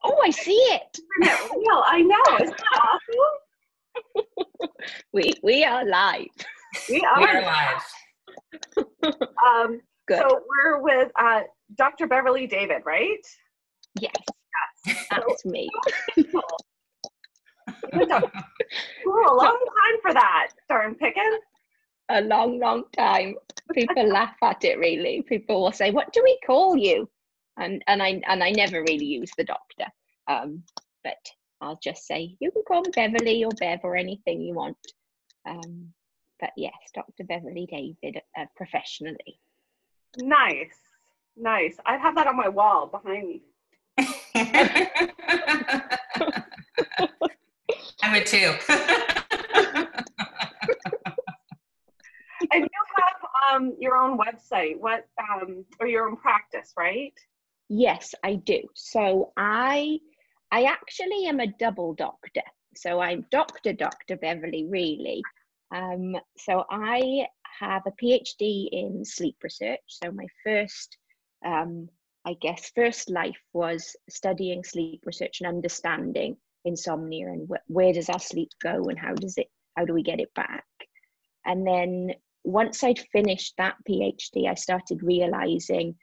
Oh, I see it. Isn't it real? I know. Isn't that awesome? We are live. We We are. are live. Good. So we're with Dr. Beverley David, right? Yes, Yes. that's me. Cool, a long time for that, darn pickin'. A long time. People laugh at it, really. People will say, "What do we call you?" And I never really use the doctor. But I'll just say, you can call me Beverley or Bev or anything you want. But yes, Dr. Beverley David, professionally. Nice. I'd have that on my wall behind me. I would too. And you have your own website, or your own practice, right? Yes, I do. So I actually am a double doctor. So I'm Dr. Beverley, really. So I have a PhD in sleep research. So my first life was studying sleep research and understanding insomnia and where does our sleep go and how do we get it back. And then once I'd finished that PhD, I started realizing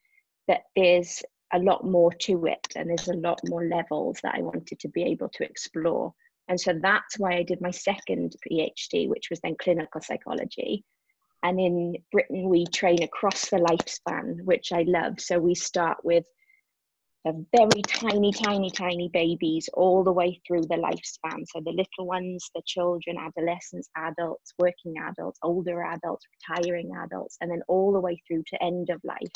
that there's a lot more to it and there's a lot more levels that I wanted to be able to explore. And so that's why I did my second PhD, which was then clinical psychology. And in Britain, we train across the lifespan, which I love. So we start with the very tiny babies all the way through the lifespan. So the little ones, the children, adolescents, adults, working adults, older adults, retiring adults, and then all the way through to end of life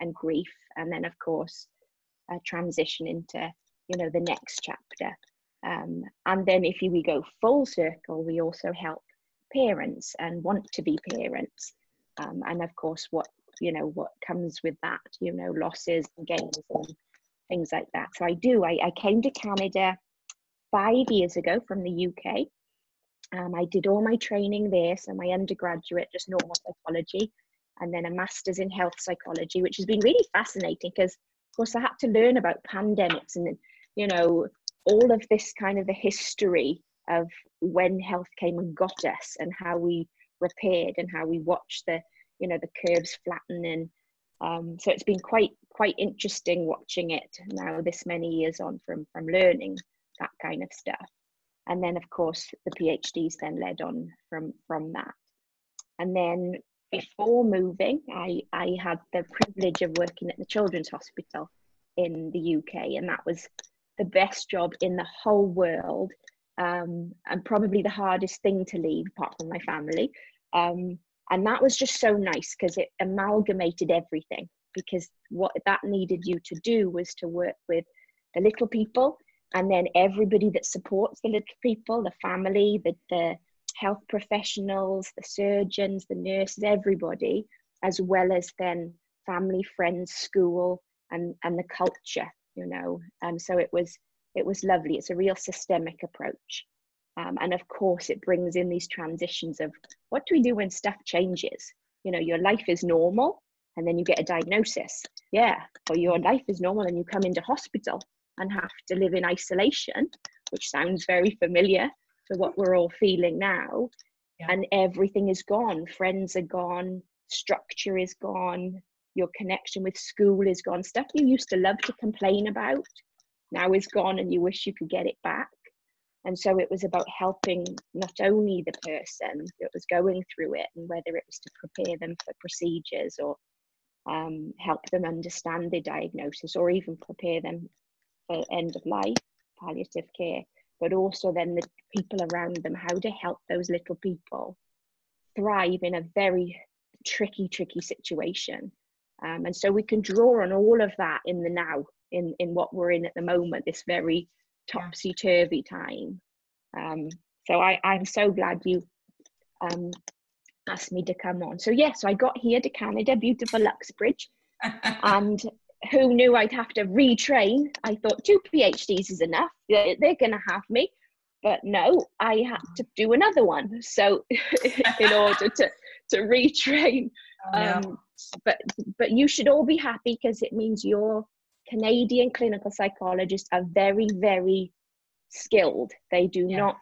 and grief. And then, of course, transition into, the next chapter. And then if we go full circle, we also help parents and want to be parents. And of course, what comes with that, losses and gains and things like that. So I came to Canada 5 years ago from the UK. I did all my training there. So my undergraduate, just normal psychology, and then a master's in health psychology, which has been really fascinating because, of course, I had to learn about pandemics and, all of this kind of the history of when health came and got us and how we repaired and how we watched the curves flatten. And so it's been quite interesting watching it now this many years on from learning that kind of stuff. And then, of course, the PhDs then led on from that. And then before moving, I had the privilege of working at the Children's Hospital in the UK, and that was the best job in the whole world, and probably the hardest thing to leave apart from my family. And that was just so nice because it amalgamated everything, because what that needed you to do was to work with the little people and then everybody that supports the little people, the family, the health professionals, the surgeons, the nurses, everybody, as well as then family, friends, school, and the culture, so it was lovely. It's a real systemic approach. And of course, it brings in these transitions of what do we do when stuff changes? Your life is normal and then you get a diagnosis. Yeah, or your life is normal and you come into hospital and have to live in isolation, which sounds very familiar to what we're all feeling now. Yeah. And everything is gone. Friends are gone. Structure is gone. Your connection with school is gone. Stuff you used to love to complain about now is gone and you wish you could get it back. And so it was about helping not only the person that was going through it, and whether it was to prepare them for procedures or help them understand their diagnosis, or even prepare them for end of life, palliative care, but also then the people around them, how to help those little people thrive in a very tricky situation. And so we can draw on all of that in the now, in what we're in at the moment, this very topsy-turvy time. So I'm so glad you asked me to come on. So yes, I got here to Canada, beautiful Uxbridge, and who knew I'd have to retrain? I thought 2 PhDs is enough. They're going to have me. But no, I had to do another one. So in order to retrain. But you should all be happy because it means you're Canadian clinical psychologists are very, very skilled. They do not,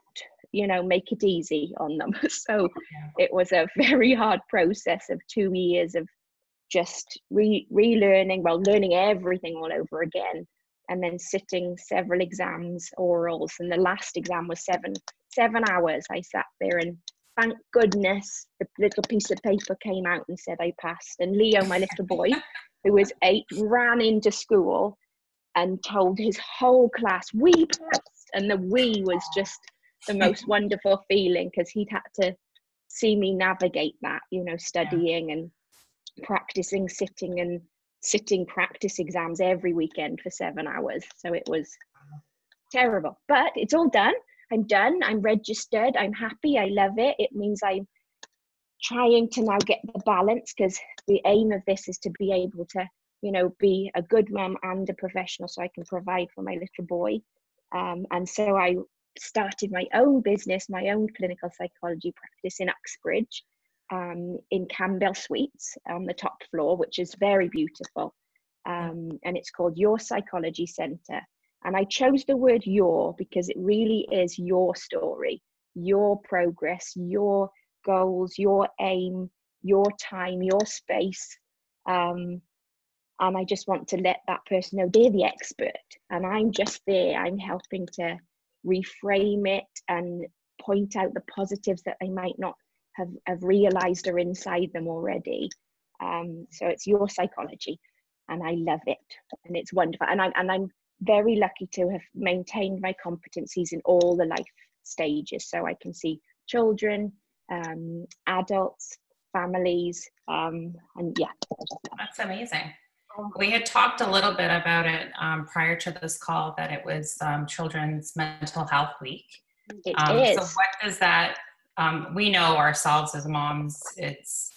you know, make it easy on them. So it was a very hard process of 2 years of just relearning, well, learning everything all over again, and then sitting several exams, orals, and the last exam was 7 hours. I sat there, and thank goodness the little piece of paper came out and said I passed. And Leo, my little boy, who was 8, ran into school and told his whole class, "We passed." And the "we" was just the most wonderful feeling, because he'd had to see me navigate that, you know, studying and practicing, sitting practice exams every weekend for 7 hours. So it was terrible, but it's all done. I'm done. I'm registered. I'm happy. I love it. It means I'm trying to now get the balance, because the aim of this is to be able to, you know, be a good mum and a professional, so I can provide for my little boy. And so I started my own business, my own clinical psychology practice in Uxbridge, in Campbell Suites on the top floor, which is very beautiful. And it's called Your Psychology Centre. And I chose the word "your" because it really is your story, your progress, your goals, your aim, your time, your space. And I just want to let that person know they're the expert, and I'm just there. I'm helping to reframe it and point out the positives that they might not have realized are inside them already. So it's Your Psychology, and I love it, and it's wonderful. And I'm very lucky to have maintained my competencies in all the life stages, so I can see children, adults, families, and yeah. That's amazing. We had talked a little bit about it prior to this call, that it was Children's Mental Health Week. It is. So what does that, we know ourselves as moms, it's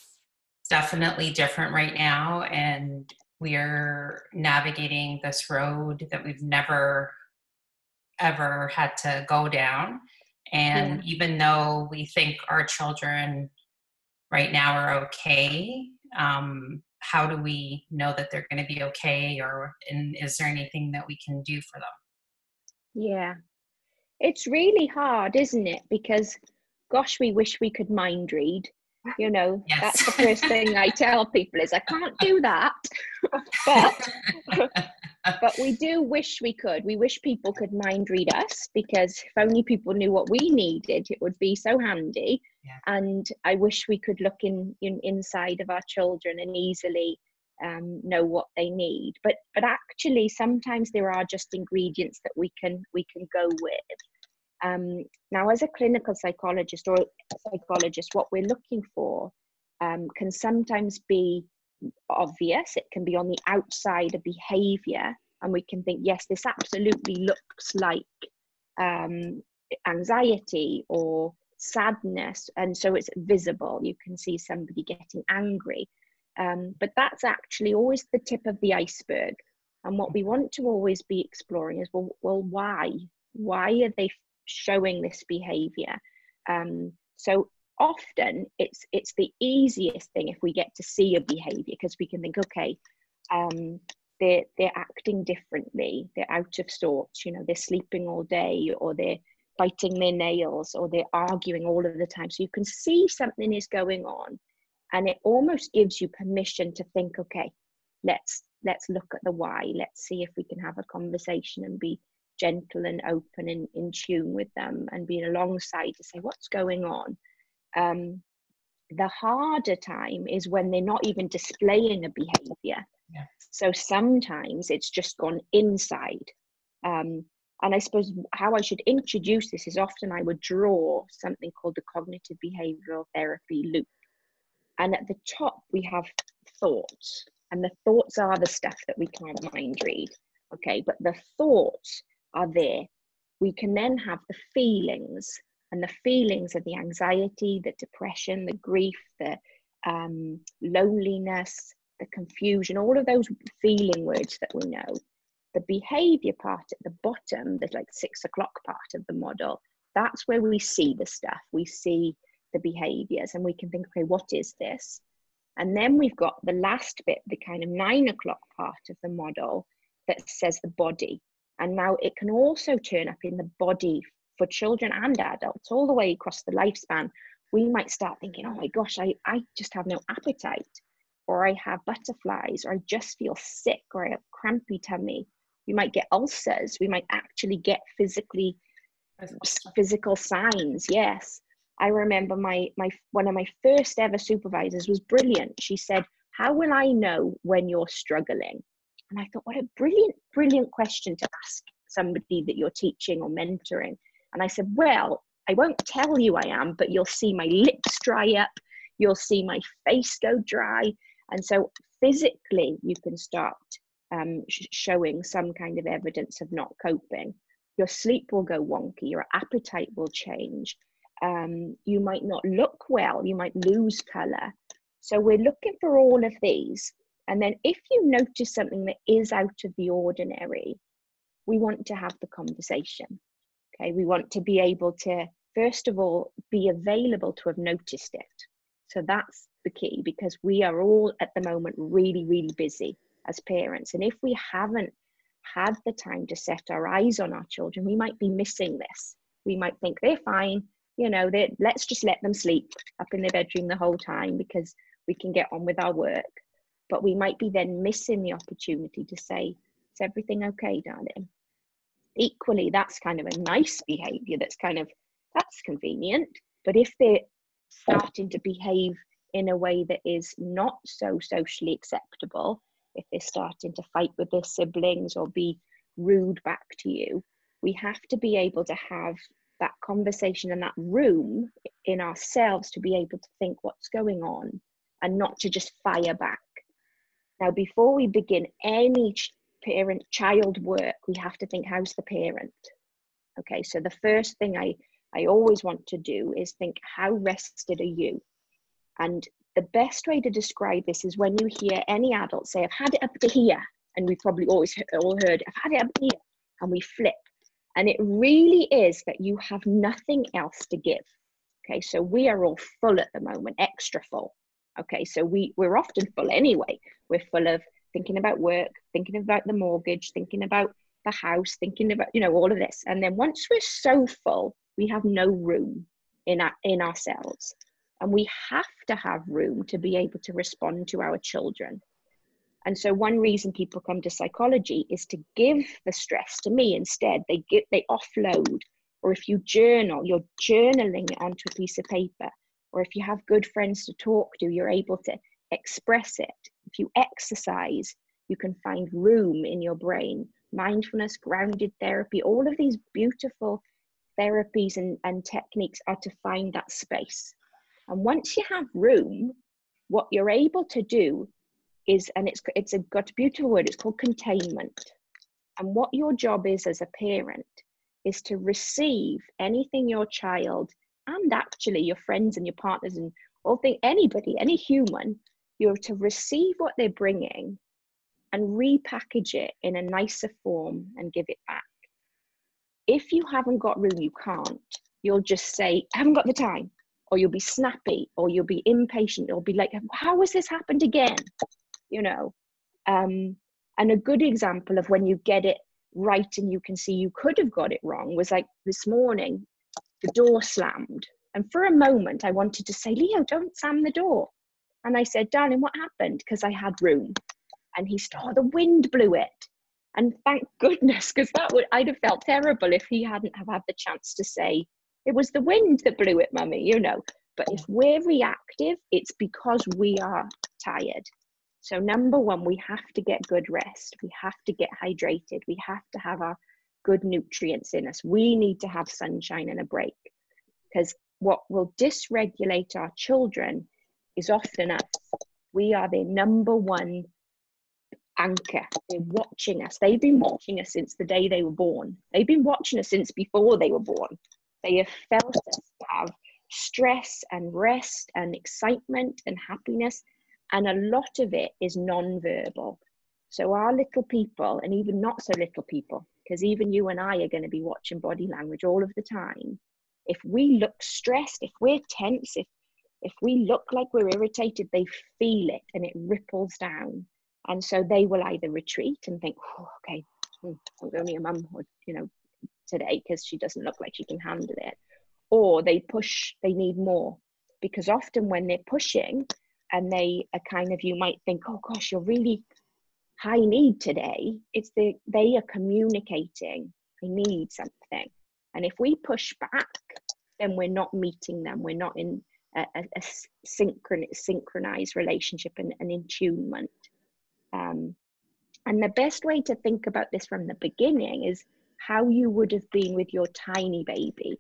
definitely different right now, and we're navigating this road that we've never, ever had to go down. And even though we think our children right now are okay, how do we know that they're going to be okay, and is there anything that we can do for them? Yeah, it's really hard, isn't it? Because gosh, we wish we could mind read, you know. That's the first thing I tell people is I can't do that. But we do wish we could. We wish people could mind read us, because if only people knew what we needed, it would be so handy. And I wish we could look inside of our children and easily know what they need. But actually, sometimes there are just ingredients that we can go with. Now, as a clinical psychologist or psychologist, what we're looking for can sometimes be obvious. It can be on the outside of behavior, and we can think, yes, this absolutely looks like anxiety or sadness, and so it's visible. You can see somebody getting angry, but that's actually always the tip of the iceberg. And what we want to always be exploring is, well, why are they showing this behavior? So often it's the easiest thing if we get to see a behavior, because we can think, okay, they're acting differently, they're out of sorts, you know, they're sleeping all day, or they're biting their nails, or they're arguing all of the time. So you can see something is going on, and it almost gives you permission to think, okay, let's look at the why. Let's see if we can have a conversation and be gentle and open and in tune with them, and being alongside to say what's going on. The harder time is when they're not even displaying a behavior. So sometimes it's just gone inside. And I suppose how I should introduce this is, often I would draw something called the cognitive behavioral therapy loop. And at the top, we have thoughts. And the thoughts are the stuff that we can't mind read. Okay, but the thoughts are there. We can then have the feelings. And the feelings are the anxiety, the depression, the grief, the loneliness, the confusion, all of those feeling words that we know. The behavior part at the bottom, there's like 6 o'clock part of the model, that's where we see the stuff. We see the behaviors, and we can think, okay, what is this? And then we've got the last bit, the kind of 9 o'clock part of the model, that says the body. And now it can also turn up in the body for children and adults, all the way across the lifespan. We might start thinking, oh my gosh, I just have no appetite, or I have butterflies, or I just feel sick, or I have crampy tummy. We might get ulcers. We might actually get physical signs. Yes. I remember one of my first ever supervisors was brilliant. She said, how will I know when you're struggling? And I thought, what a brilliant question to ask somebody that you're teaching or mentoring. And I said, well, I won't tell you I am, but you'll see my lips dry up. You'll see my face go dry. And so physically, you can start showing some kind of evidence of not coping. Your sleep will go wonky. Your appetite will change. You might not look well. You might lose color. So we're looking for all of these. And then if you notice something that is out of the ordinary, we want to have the conversation. Okay, we want to be able to, first of all, be available to have noticed it. So that's the key, because we are all at the moment really, really busy as parents. And if we haven't had the time to set our eyes on our children, we might be missing this. We might think they're fine, you know, let's just let them sleep up in their bedroom the whole time because we can get on with our work. But we might be then missing the opportunity to say, is everything okay, darling? Equally, that's kind of a nice behavior. That's convenient. But if they're starting to behave in a way that is not so socially acceptable, if they're starting to fight with their siblings or be rude back to you, we have to be able to have that conversation and that room in ourselves to be able to think what's going on and not to just fire back. Now, before we begin any parent-child work, we have to think, how's the parent? Okay, so the first thing I always want to do is think, how rested are you? And the best way to describe this is when you hear any adult say, I've had it up to here. And we've probably always all heard, I've had it up here. And we flip. And it really is that you have nothing else to give. Okay, so we are all full at the moment, extra full. Okay, so we're often full anyway. We're full of thinking about work, thinking about the mortgage, thinking about the house, thinking about, you know, all of this. And then once we're so full, we have no room in ourselves. And we have to have room to be able to respond to our children. And so one reason people come to psychology is to give the stress to me instead. They offload. Or if you journal, you're journaling it onto a piece of paper. Or if you have good friends to talk to, you're able to express it. If you exercise, you can find room in your brain. Mindfulness, grounded therapy, all of these beautiful therapies and techniques are to find that space. And once you have room, what you're able to do is, and it's got a beautiful word, it's called containment. And what your job is as a parent is to receive anything your child, and actually your friends and your partners and anybody, any human, you're to receive what they're bringing and repackage it in a nicer form and give it back. If you haven't got room, you can't. You'll just say, I haven't got the time, or you'll be snappy, or you'll be impatient, or be like, how has this happened again? You know, and a good example of when you get it right and you can see you could have got it wrong was like this morning, the door slammed. And for a moment, I wanted to say, Leo, don't slam the door. And I said, darling, what happened? Because I had room. And he said, oh, the wind blew it. And thank goodness, because I'd have felt terrible if he hadn't have had the chance to say, it was the wind that blew it, mummy, you know. But if we're reactive, it's because we are tired. So number one, we have to get good rest. We have to get hydrated. We have to have our good nutrients in us. We need to have sunshine and a break, because what will dysregulate our children is often us. We are their number one anchor. They're watching us. They've been watching us since the day they were born. They've been watching us since before they were born. They have felt us have stress and rest and excitement and happiness. And a lot of it is non-verbal. So our little people, and even not so little people, because even you and I are going to be watching body language all of the time. If we look stressed, if we're tense, if we look like we're irritated, they feel it and it ripples down. And so they will either retreat and think, oh, okay, I'm only a mum, you know, today, because she doesn't look like she can handle it. Or they push, they need more. Because often when they're pushing and they are kind of, you might think, oh gosh, you're really high need today. It's they are communicating, I need something. And if we push back, then we're not meeting them. We're not in a synchronized relationship and an attunement. And the best way to think about this from the beginning is how you would have been with your tiny baby.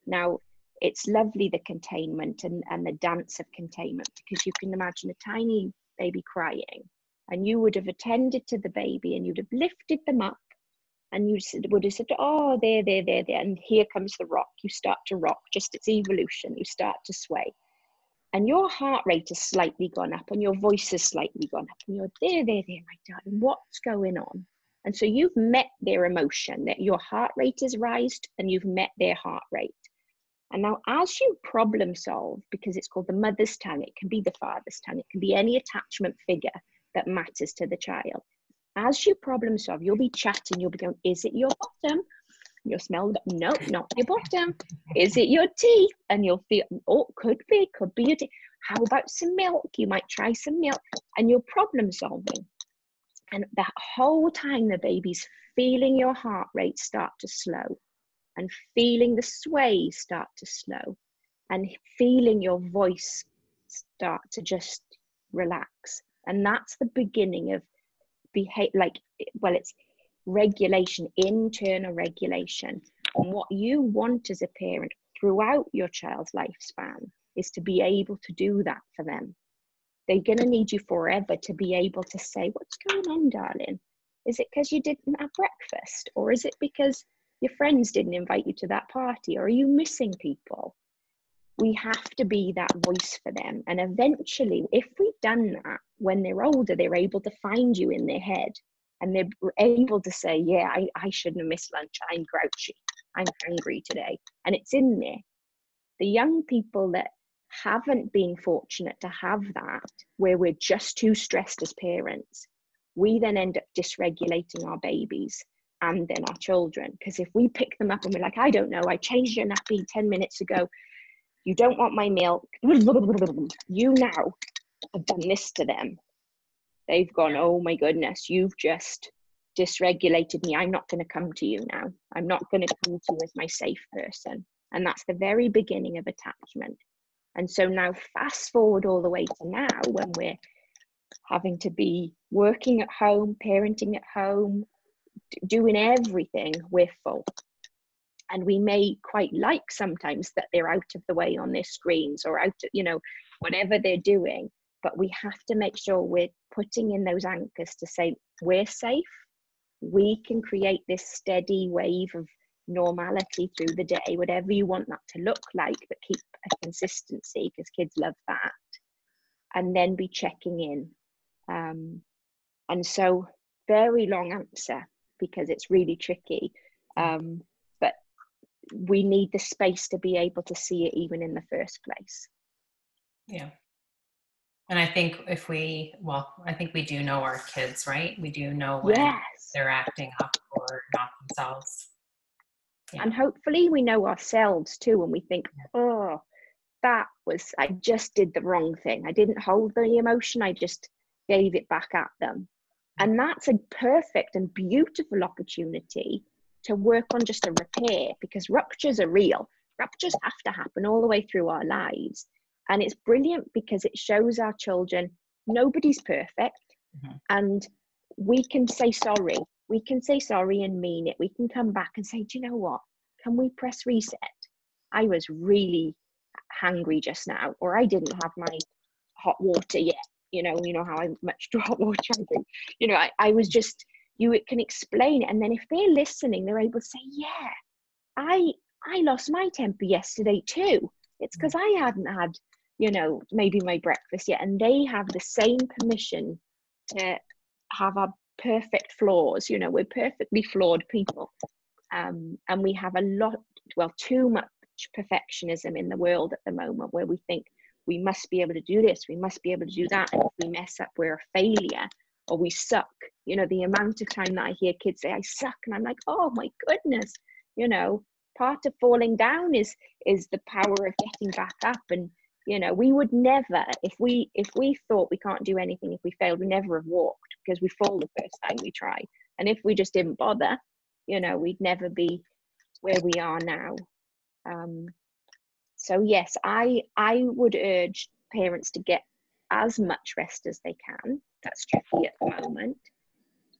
Now, it's lovely, the containment and the dance of containment, because you can imagine a tiny baby crying, and you would have attended to the baby and you'd have lifted them up, and you would have said, oh, there, and here comes the rock. You start to rock, just its evolution. You start to sway. And your heart rate has slightly gone up and your voice has slightly gone up. And you're there, my darling, what's going on? And so you've met their emotion, that your heart rate is raised and you've met their heart rate. And now as you problem solve, because it's called the mother's tongue, it can be the father's tongue, it can be any attachment figure that matters to the child. As you problem solve, you'll be chatting, you'll be going, is it your bottom? You'll smell, no, not your bottom. Is it your teeth? And you'll feel, oh, could be your teeth. How about some milk? You might try some milk, and you're problem solving. And that whole time the baby's feeling your heart rate start to slow, and feeling the sway start to slow, and feeling your voice start to just relax. And that's the beginning of it's regulation, internal regulation. And what you want as a parent throughout your child's lifespan is to be able to do that for them. They're going to need you forever to be able to say, what's going on, darling? Is it because you didn't have breakfast? Or is it because your friends didn't invite you to that party? Or are you missing people? We have to be that voice for them. And eventually, if we've done that, when they're older, they're able to find you in their head. And they're able to say, yeah, I shouldn't have missed lunch. I'm grouchy. I'm hungry today. And it's in there. The young people that haven't been fortunate to have that, where we're just too stressed as parents, we then end up dysregulating our babies and then our children. Because if we pick them up and we're like, I don't know, I changed your nappy 10 minutes ago. You don't want my milk. You now have done this to them. They've gone, oh my goodness, you've just dysregulated me. I'm not going to come to you now. I'm not going to come to you as my safe person. And that's the very beginning of attachment. And so now fast forward all the way to now, when we're having to be working at home, parenting at home, doing everything, we're full. And we may quite like sometimes that they're out of the way on their screens or out, whatever they're doing. But we have to make sure we're putting in those anchors to say, we're safe. We can create this steady wave of normality through the day, whatever you want that to look like, but keep a consistency, because kids love that. And then be checking in. And so very long answer, because it's really tricky. But we need the space to be able to see it even in the first place. Yeah. And I think I think we do know our kids, right? We do know when they're acting up or not themselves. Yeah. And hopefully we know ourselves too, and we think, oh, I just did the wrong thing. I didn't hold the emotion, I just gave it back at them. And that's a perfect and beautiful opportunity to work on just a repair, because ruptures are real. Ruptures have to happen all the way through our lives. And it's brilliant because it shows our children nobody's perfect. Mm-hmm. And we can say sorry. We can say sorry and mean it. We can come back and say, do you know what? Can we press reset? I was really hungry just now, or I didn't have my hot water yet. You know how much hot water I drink. I was just, you can explain it. And then if they're listening, they're able to say, yeah, I lost my temper yesterday too. It's because I hadn't had, maybe my breakfast yet. And they have the same permission to have our perfect flaws. We're perfectly flawed people. And we have too much perfectionism in the world at the moment, where we think we must be able to do this, we must be able to do that. And if we mess up, we're a failure. or we suck. You know, the amount of time that I hear kids say I suck, and I'm like, oh my goodness, you know, part of falling down is the power of getting back up. And you know, we would never, if we thought we can't do anything, if we failed, we never have walked, because we fall the first time we try. And if we just didn't bother, you know, we'd never be where we are now. So yes, I would urge parents to get as much rest as they can. That's tricky at the moment.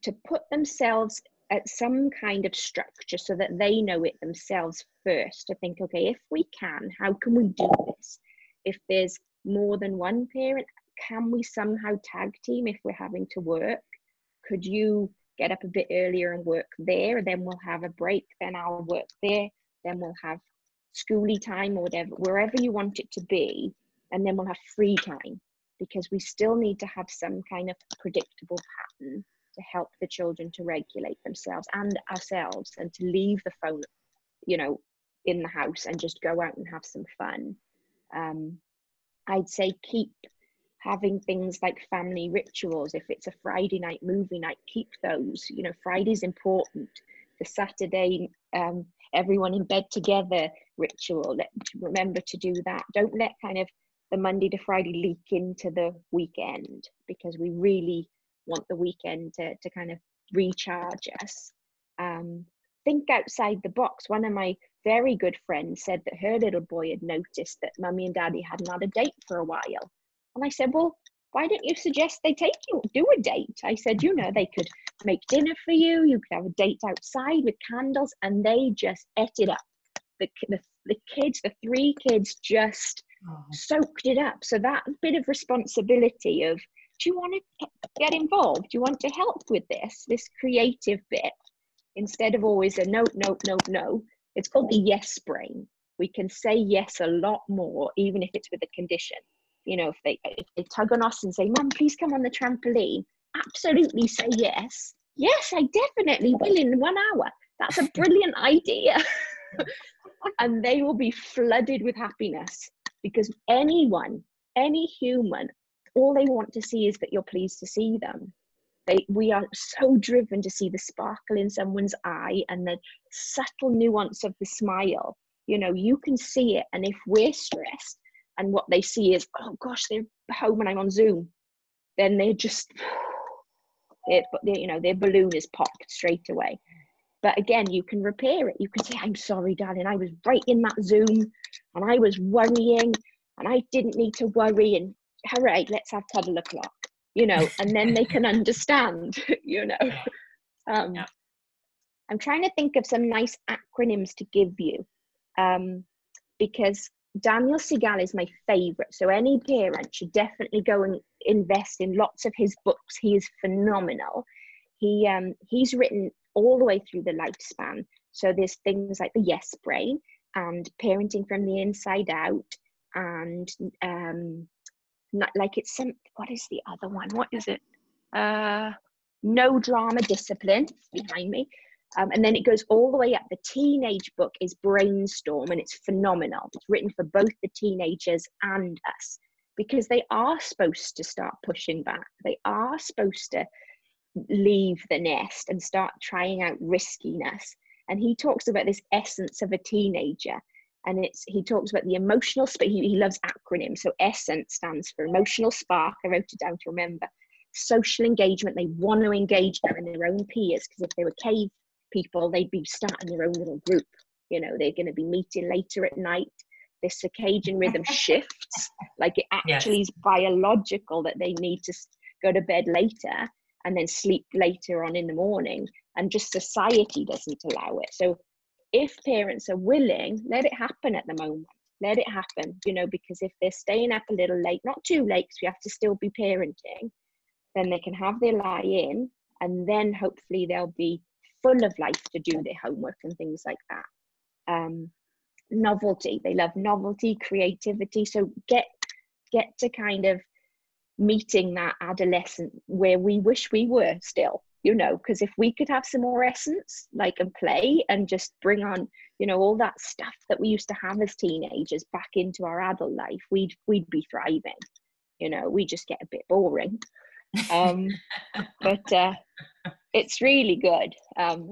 To put themselves at some kind of structure so that they know it themselves first, to think, okay, if we can, how can we do this? If there's more than one parent, can we somehow tag team if we're having to work? Could you get up a bit earlier and work there? Then we'll have a break, then I'll work there, then we'll have schooly time or whatever, wherever you want it to be, and then we'll have free time, because we still need to have some kind of predictable pattern to help the children to regulate themselves and ourselves, and to leave the phone, you know, in the house and just go out and have some fun. I'd say keep having things like family rituals. If it's a Friday night movie night, keep those. You know, Friday's important. The Saturday, everyone in bed together ritual, remember to do that. Don't let kind of the Monday to Friday leak into the weekend, because we really want the weekend to kind of recharge us. Think outside the box. One of my very good friends said that her little boy had noticed that mummy and daddy hadn't had a date for a while. And I said, well, why don't you suggest they take you, do a date? I said, you know, they could make dinner for you. You could have a date outside with candles. And they just ate it up. The kids, the three kids just soaked it up. So that bit of responsibility of, do you want to get involved? Do you want to help with this creative bit? Instead of always a no, no, no, no. It's called the yes brain. We can say yes a lot more, even if it's with a condition. You know, if they tug on us and say, Mum, please come on the trampoline, absolutely say yes. Yes, I definitely will in 1 hour. That's a brilliant idea. And they will be flooded with happiness, because any human, all they want to see is that you're pleased to see them. We are so driven to see the sparkle in someone's eye and the subtle nuance of the smile. You know, you can see it. And if we're stressed and what they see is, oh gosh, they're home and I'm on Zoom, then they're just, you know, their balloon is popped straight away. But again, you can repair it. You can say, I'm sorry, darling, I was right in that Zoom and I was worrying and I didn't need to worry, and hooray, let's have cuddle o'clock. You know, and then they can understand, you know. I'm trying to think of some nice acronyms to give you, because Daniel Segal is my favorite. So any parent should definitely go and invest in lots of his books. He is phenomenal. He's written all the way through the lifespan. So there's things like the yes brain and parenting from the inside out, and not like it's some, what is the other one? What is it? No Drama Discipline behind me. And then it goes all the way up. The teenage book is Brainstorm, and it's phenomenal. It's written for both the teenagers and us, because they are supposed to start pushing back. They are supposed to leave the nest and start trying out riskiness. And he talks about this essence of a teenager. And he talks about the emotional spark. He loves acronyms. So ESSENCE stands for emotional spark. I wrote it down to remember. Social engagement. They want to engage now in their own peers, because if they were cave people, they'd be starting their own little group. You know, they're going to be meeting later at night. Their circadian rhythm shifts. Like it actually is biological that they need to go to bed later and then sleep later on in the morning. And just society doesn't allow it. So if parents are willing, let it happen at the moment. Let it happen, you know, because if they're staying up a little late, not too late, because we have to still be parenting, then they can have their lie-in, and then hopefully they'll be full of life to do their homework and things like that. Novelty, they love novelty, creativity. So get to kind of meeting that adolescent where we wish we were still. You know, because if we could have some more essence, like, and play and just bring on, you know, all that stuff that we used to have as teenagers back into our adult life, we'd be thriving. You know, we just get a bit boring. But it's really good.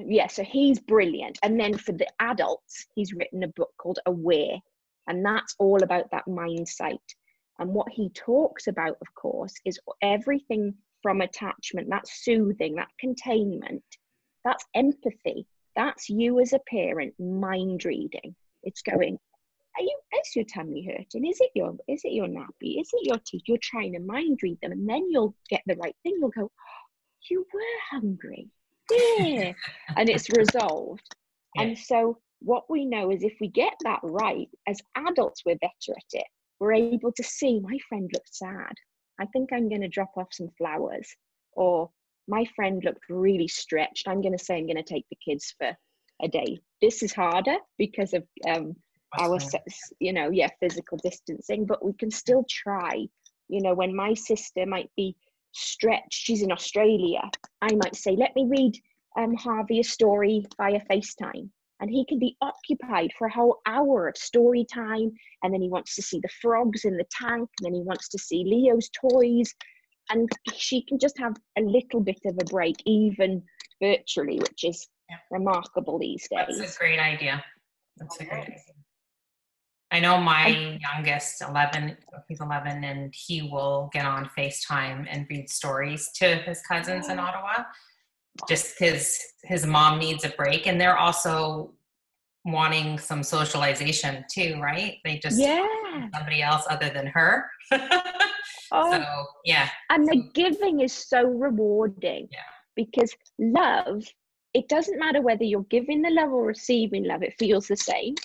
Yeah, so he's brilliant. And then for the adults, he's written a book called Aware, and that's all about that mindset. And what he talks about, of course, is everything from attachment, that's soothing, that containment, that's empathy, that's you as a parent mind reading. It's going, is your tummy hurting? Is it your nappy? Is it your teeth? You're trying to mind read them, and then you'll get the right thing. You'll go, you were hungry. Yeah. And it's resolved. Yeah. And so what we know is if we get that right, as adults, we're better at it. We're able to see, my friend looked sad. I think I'm going to drop off some flowers. Or my friend looked really stretched. I'm going to say I'm going to take the kids for a day. This is harder because of our, physical distancing, but we can still try. When my sister might be stretched, she's in Australia, I might say, let me read Harvey a story via FaceTime. And he can be occupied for a whole hour of story time. And then he wants to see the frogs in the tank. And then he wants to see Leo's toys. And she can just have a little bit of a break, even virtually, which is remarkable these days. That's a great idea. I know my youngest, 11, he's 11, and he will get on FaceTime and read stories to his cousins in Ottawa, just because his mom needs a break. And they're also wanting some socialization too, right? They just want somebody else other than her. So, yeah. And the giving is so rewarding because love, it doesn't matter whether you're giving the love or receiving love, it feels the same.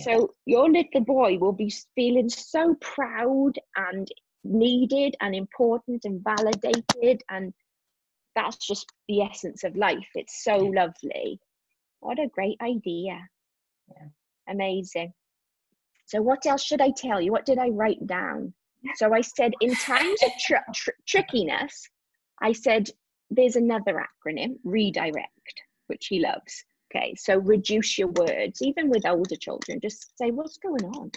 So your little boy will be feeling so proud and needed and important and validated, and that's just the essence of life. It's so lovely. What a great idea. Amazing. So what else should I tell you? What did I write down? So I said, in times of trickiness, I said there's another acronym, redirect, which he loves. Okay, so reduce your words, even with older children. Just say, what's going on?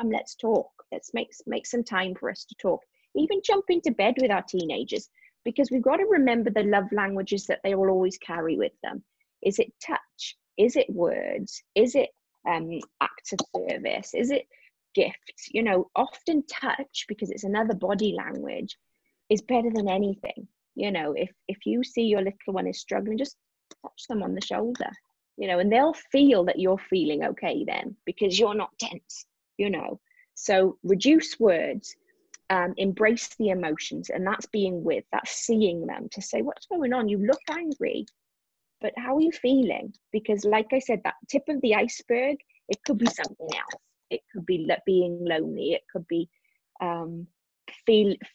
Let's talk. Let's make some time for us to talk. Even jump into bed with our teenagers, because we've got to remember the love languages that they will always carry with them. Is it touch? Is it words? Is it acts of service? Is it gifts? Often touch, because it's another body language, is better than anything. If you see your little one is struggling, just touch them on the shoulder, and they'll feel that you're feeling okay then, because you're not tense, So reduce words, embrace the emotions, and that's being with, that's seeing them, to say, what's going on? You look angry, but how are you feeling? Because like I said, that tip of the iceberg, it could be something else. It could be being lonely. It could be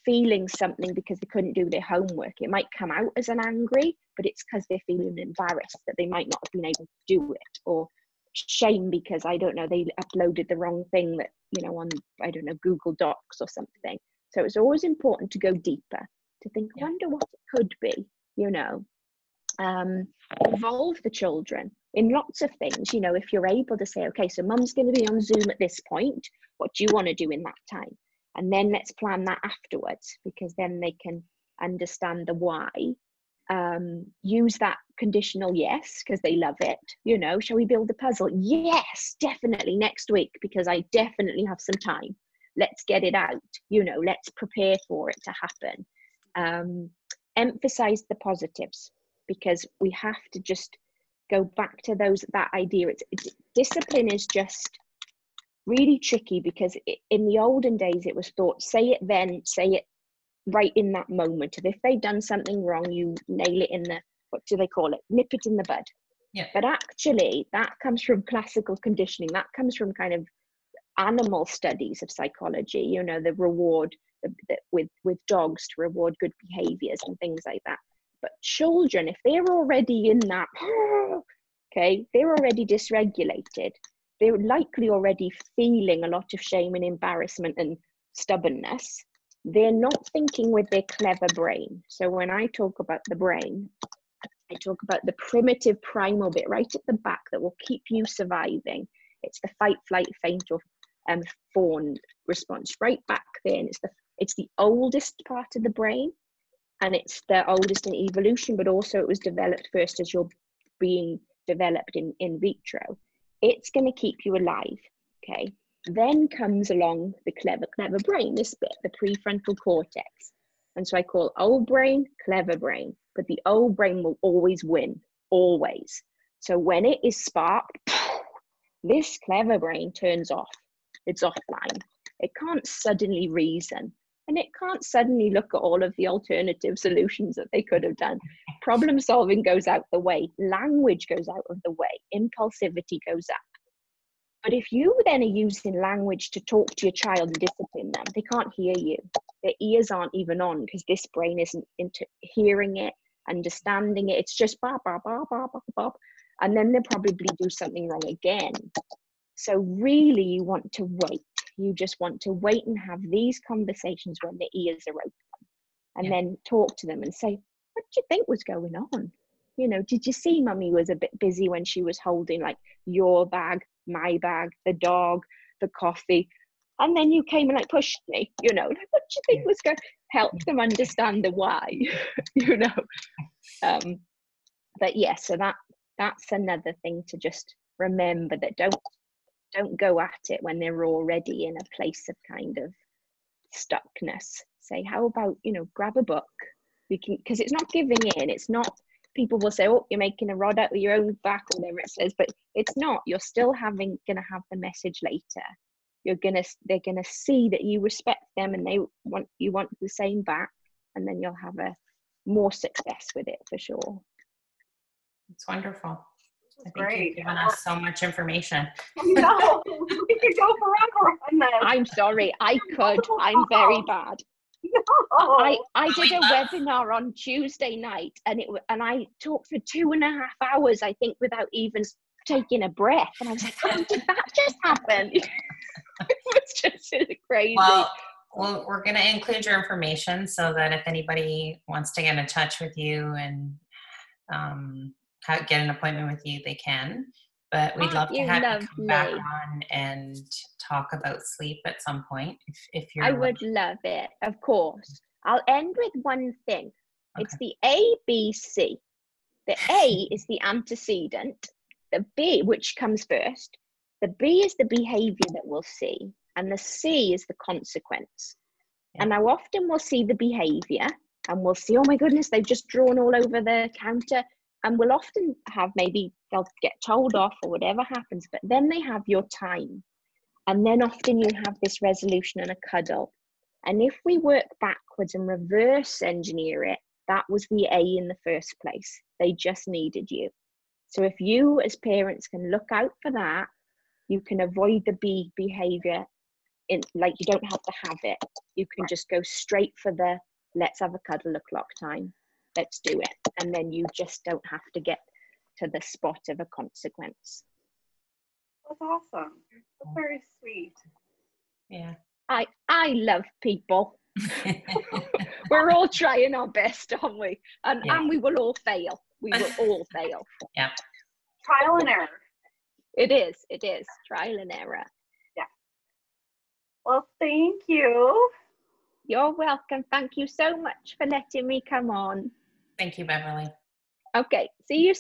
feeling something because they couldn't do their homework. It might come out as an angry, but it's because they're feeling embarrassed that they might not have been able to do it, or shame because, I don't know, they uploaded the wrong thing that, on, I don't know, Google Docs or something. So it's always important to go deeper, to think, I wonder what it could be, involve the children in lots of things. If you're able to say, okay, so mum's going to be on Zoom at this point, what do you want to do in that time? And then let's plan that afterwards, because then they can understand the why. Use that conditional yes, because they love it. Shall we build a puzzle? Yes, definitely next week, because I definitely have some time. Let's get it out. Let's prepare for it to happen. Emphasize the positives, because we have to just go back to that idea. Discipline is just really tricky, because in the olden days it was thought, say it then, say it right in that moment. If they've done something wrong, you nail it in the, what do they call it? Nip it in the bud. But actually that comes from classical conditioning. That comes from kind of animal studies of psychology, the reward with dogs to reward good behaviors and things like that. But children, if they're already in that, they're already dysregulated. They're likely already feeling a lot of shame and embarrassment and stubbornness. They're not thinking with their clever brain. So when I talk about the brain, I talk about the primitive primal bit right at the back that will keep you surviving. It's the fight, flight, faint, or fawn response right back there. And it's the oldest part of the brain. and it's the oldest in evolution, but also it was developed first as you're being developed in vitro. It's going to keep you alive, okay? Then comes along the clever brain, this bit, the prefrontal cortex. And so I call old brain, clever brain, but the old brain will always win, always. So when it is sparked, this clever brain turns off. It's offline. It can't suddenly reason, and it can't suddenly look at all of the alternative solutions that they could have done. Problem solving goes out the way. Language goes out of the way. Impulsivity goes up. But if you then are using language to talk to your child and discipline them, they can't hear you. Their ears aren't even on because this brain isn't into hearing it, understanding it. It's just ba, ba, ba, ba, ba, ba. And then they'll probably do something wrong again. So really you want to wait. You just want to wait and have these conversations when the ears are open, and then talk to them and say, what do you think was going on? You know, did you see mummy was a bit busy when she was holding like your bag, my bag, the dog, the coffee, and then you came and like pushed me, you know, like, what do you think was going to help them understand the why, you know? But yeah, so that's another thing to just remember, that don't go at it when they're already in a place of kind of stuckness. Say, how about, you know, grab a book. We can, because it's not giving in. It's not, people will say, oh, you're making a rod out of your own back, or whatever it says, but it's not. You're still gonna have the message later. They're gonna see that you respect them, and you want the same back, and then you'll have a more success with it for sure. It's wonderful. I think Great. you've given us so much information. No, we could go forever on this. I'm sorry, I could. I'm very bad. No. I did a webinar on Tuesday night, and I talked for 2.5 hours, I think, without even taking a breath. And I was like, how did that just happen? It was just crazy. Well, we're going to include your information so that if anybody wants to get in touch with you and get an appointment with you, they can. But we'd love to have you come back on and talk about sleep at some point if you're. I would love it, of course. I'll end with one thing. Okay. It's the ABC. The A is the antecedent, the B, which comes first. The B is the behavior that we'll see, and the C is the consequence. Yeah. And now often we'll see the behavior, and we'll see, oh my goodness, they've just drawn all over the counter. And we'll often have, maybe they'll get told off or whatever happens, but then they have your time. And then often you have this resolution and a cuddle. And if we work backwards and reverse engineer it, that was the A in the first place. They just needed you. So if you as parents can look out for that, you can avoid the B behavior. Like, you don't have to have it. You can just go straight for the let's have a cuddle o'clock time. Let's do it. And then you just don't have to get to the spot of a consequence. That's awesome. That's very sweet. Yeah. I love people. We're all trying our best, aren't we? And we will all fail. We will all fail. Yeah. Trial and error. It is. Trial and error. Yeah. Well, thank you. You're welcome. Thank you so much for letting me come on. Thank you, Beverly. Okay. See you